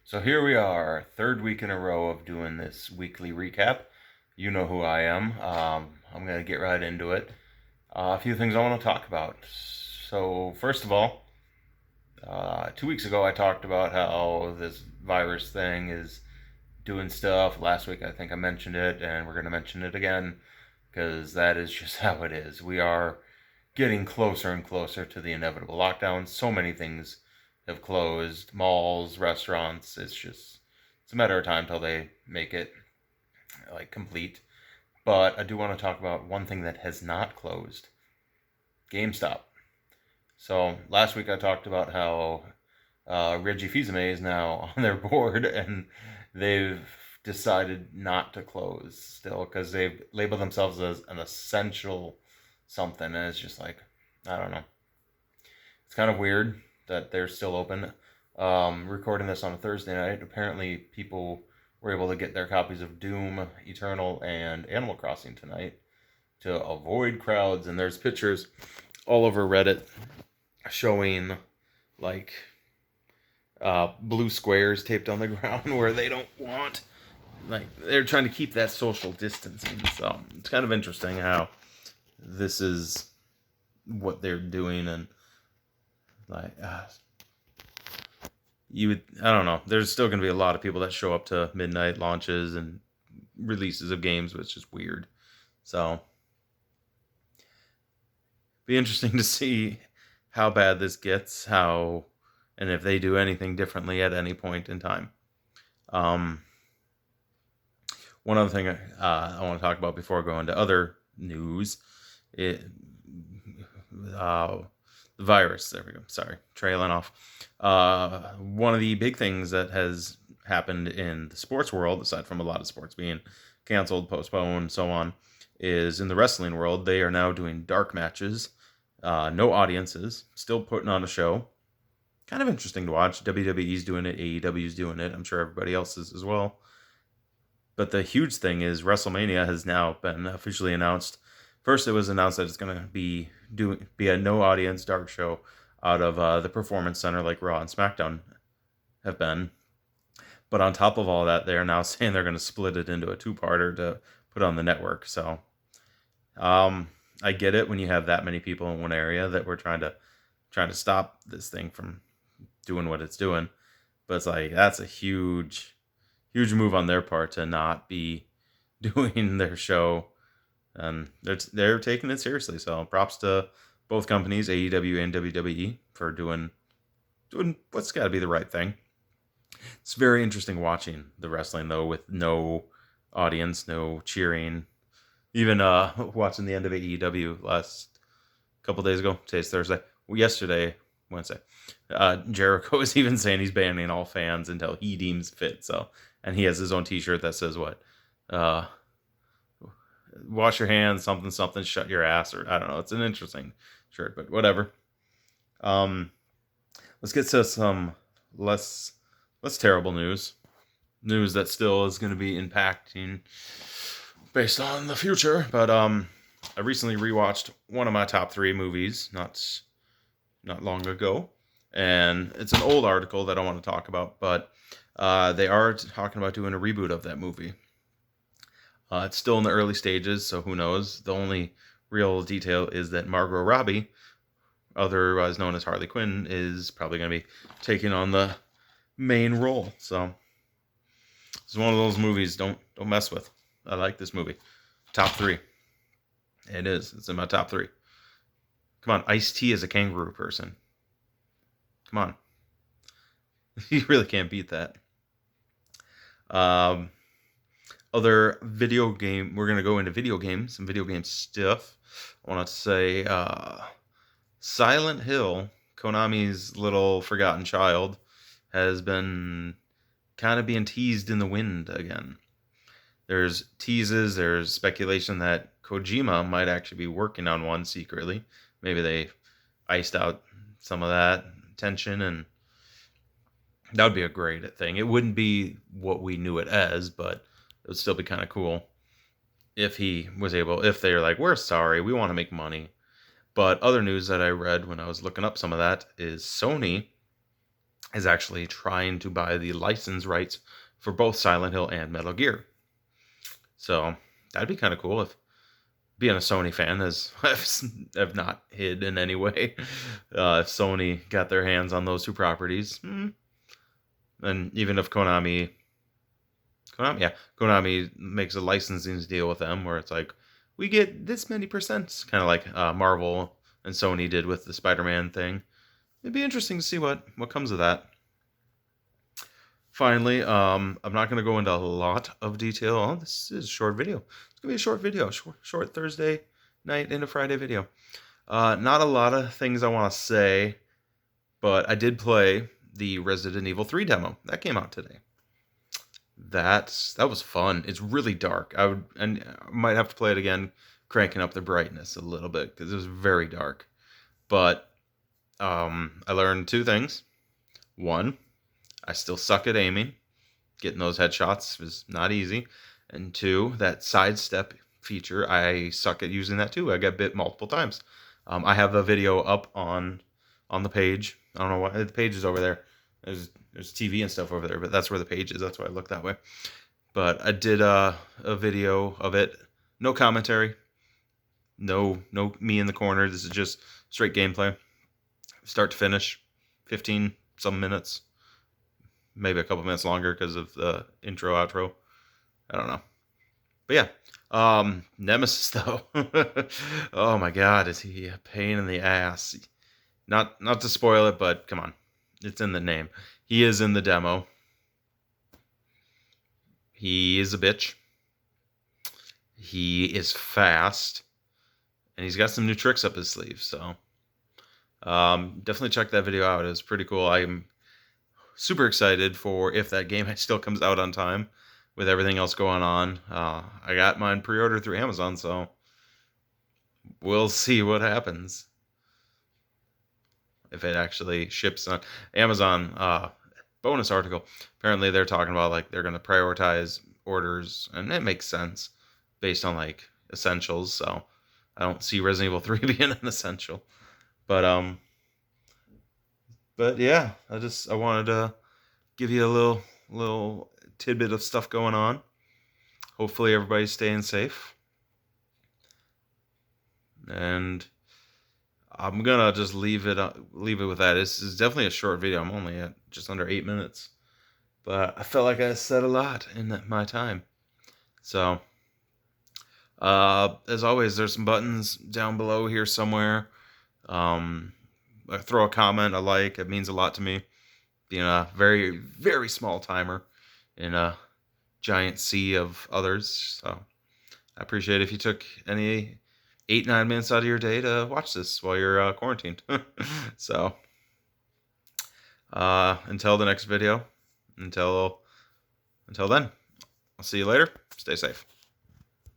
So here we are, third week in a row of doing this weekly recap. You know who I am. I'm going to get right into it. A few things I want to talk about. So, first of all, 2 weeks ago I talked about how this virus thing is doing stuff. Last week I think I mentioned it, and we're going to mention it again because that is just how it is. We are getting closer and closer to the inevitable lockdown. So many things have closed, malls, restaurants. It's a matter of time till they make it like complete. But I do want to talk about one thing that has not closed: GameStop. So last week I talked about how Reggie Fils-Aimé is now on their board, and they've decided not to close still because they've labeled themselves as an essential something, and it's just like, I don't know. It's kind of weird that they're still open. Recording this on a Thursday night, apparently people were able to get their copies of Doom Eternal and Animal Crossing tonight to avoid crowds, and there's pictures all over Reddit showing like blue squares taped on the ground where they don't want, like, they're trying to keep that social distancing. So it's kind of interesting how this is what they're doing, and like you would, I don't know, there's still going to be a lot of people that show up to midnight launches and releases of games, which is weird. So be interesting to see how bad this gets, how, and if they do anything differently at any point in time. um One other thing I want to talk about before going to other news, it uh, the virus. There we go. Sorry, trailing off. One of the big things that has happened in the sports world, aside from a lot of sports being canceled, postponed, so on, is in the wrestling world. They are now doing dark matches, no audiences, still putting on a show. Kind of interesting to watch. WWE's doing it, AEW's doing it. I'm sure everybody else is as well. But the huge thing is WrestleMania has now been officially announced. First, it was announced that it's going to be a no audience dark show out of the Performance Center, like Raw and SmackDown have been. But on top of all that, they are now saying they're going to split it into a two-parter to put on the network. So I get it when you have that many people in one area that we're trying to stop this thing from doing what it's doing. But it's like, that's a huge move on their part to not be doing their show, and they're taking it seriously. So props to both companies, AEW and WWE, for doing what's got to be the right thing. It's very interesting watching the wrestling though, with no audience, no cheering. Even watching the end of AEW last couple days ago. Today's Thursday. Well, yesterday, Wednesday, Jericho is even saying he's banning all fans until he deems fit. So, and he has his own T-shirt that says what, uh, "Wash your hands, something something, shut your ass," or I don't know. It's an interesting shirt, but whatever. Um, let's get to some less less terrible news. News that still is going to be impacting based on the future. But I recently rewatched one of my top three movies not long ago, and it's an old article that I want to talk about, but they are talking about doing a reboot of that movie. It's still in the early stages, so who knows? The only real detail is that Margot Robbie, otherwise known as Harley Quinn, is probably going to be taking on the main role. So it's one of those movies don't mess with. I like this movie. Top three. It is. It's in my top three. Come on, Ice-T is a kangaroo person. Come on. You really can't beat that. Um, Other video game, we're going to go into video games, some video game stuff. I want to say Silent Hill, Konami's little forgotten child, has been kind of being teased in the wind again. There's teases, there's speculation that Kojima might actually be working on one secretly. Maybe they iced out some of that tension, and that would be a great thing. It wouldn't be what we knew it as, but it would still be kind of cool if he was able, if they're like, we're sorry, we want to make money. But other news that I read when I was looking up some of that is Sony is actually trying to buy the license rights for both Silent Hill and Metal Gear. So that'd be kind of cool if, being a Sony fan, as I've not hid in any way, if Sony got their hands on those two properties, and even if Konami makes a licensing deal with them where it's like, we get this many percent, kind of like Marvel and Sony did with the Spider-Man thing. It'd be interesting to see what comes of that. Finally, I'm not going to go into a lot of detail. Oh, this is a short video. It's going to be a short video, short Thursday night into Friday video. Not a lot of things I want to say, but I did play the Resident Evil 3 demo. That came out today. That was fun. It's really dark. I might have to play it again, cranking up the brightness a little bit because it was very dark. But I learned two things. One, I still suck at aiming. Getting those headshots is not easy. And two, that sidestep feature, I suck at using that too. I got bit multiple times. I have a video up on the page. I don't know why the page is over there. There's TV and stuff over there, but that's where the page is. That's why I look that way. But I did a video of it. No commentary. No me in the corner. This is just straight gameplay. Start to finish. 15 some minutes. Maybe a couple minutes longer because of the intro, outro. I don't know. But yeah. Nemesis, though. Oh my god, is he a pain in the ass. Not to spoil it, but come on. It's in the name. He is in the demo. He is a bitch. He is fast. And he's got some new tricks up his sleeve, so definitely check that video out. It was pretty cool. I'm super excited for if that game still comes out on time with everything else going on. I got mine pre-ordered through Amazon, so we'll see what happens. If it actually ships on Amazon. Bonus article. Apparently they're talking about like they're going to prioritize orders, and it makes sense based on like essentials. So I don't see Resident Evil 3 being an essential. But yeah, I wanted to give you a little tidbit of stuff going on. Hopefully everybody's staying safe. And I'm gonna just leave it with that. This is definitely a short video. I'm only at just under 8 minutes, but I felt like I said a lot in my time. So, as always, there's some buttons down below here somewhere. Throw a comment, a like. It means a lot to me. Being a very, very small timer in a giant sea of others. So I appreciate if you took any 8-9 minutes out of your day to watch this while you're quarantined. So until the next video, until then, I'll see you later. Stay safe.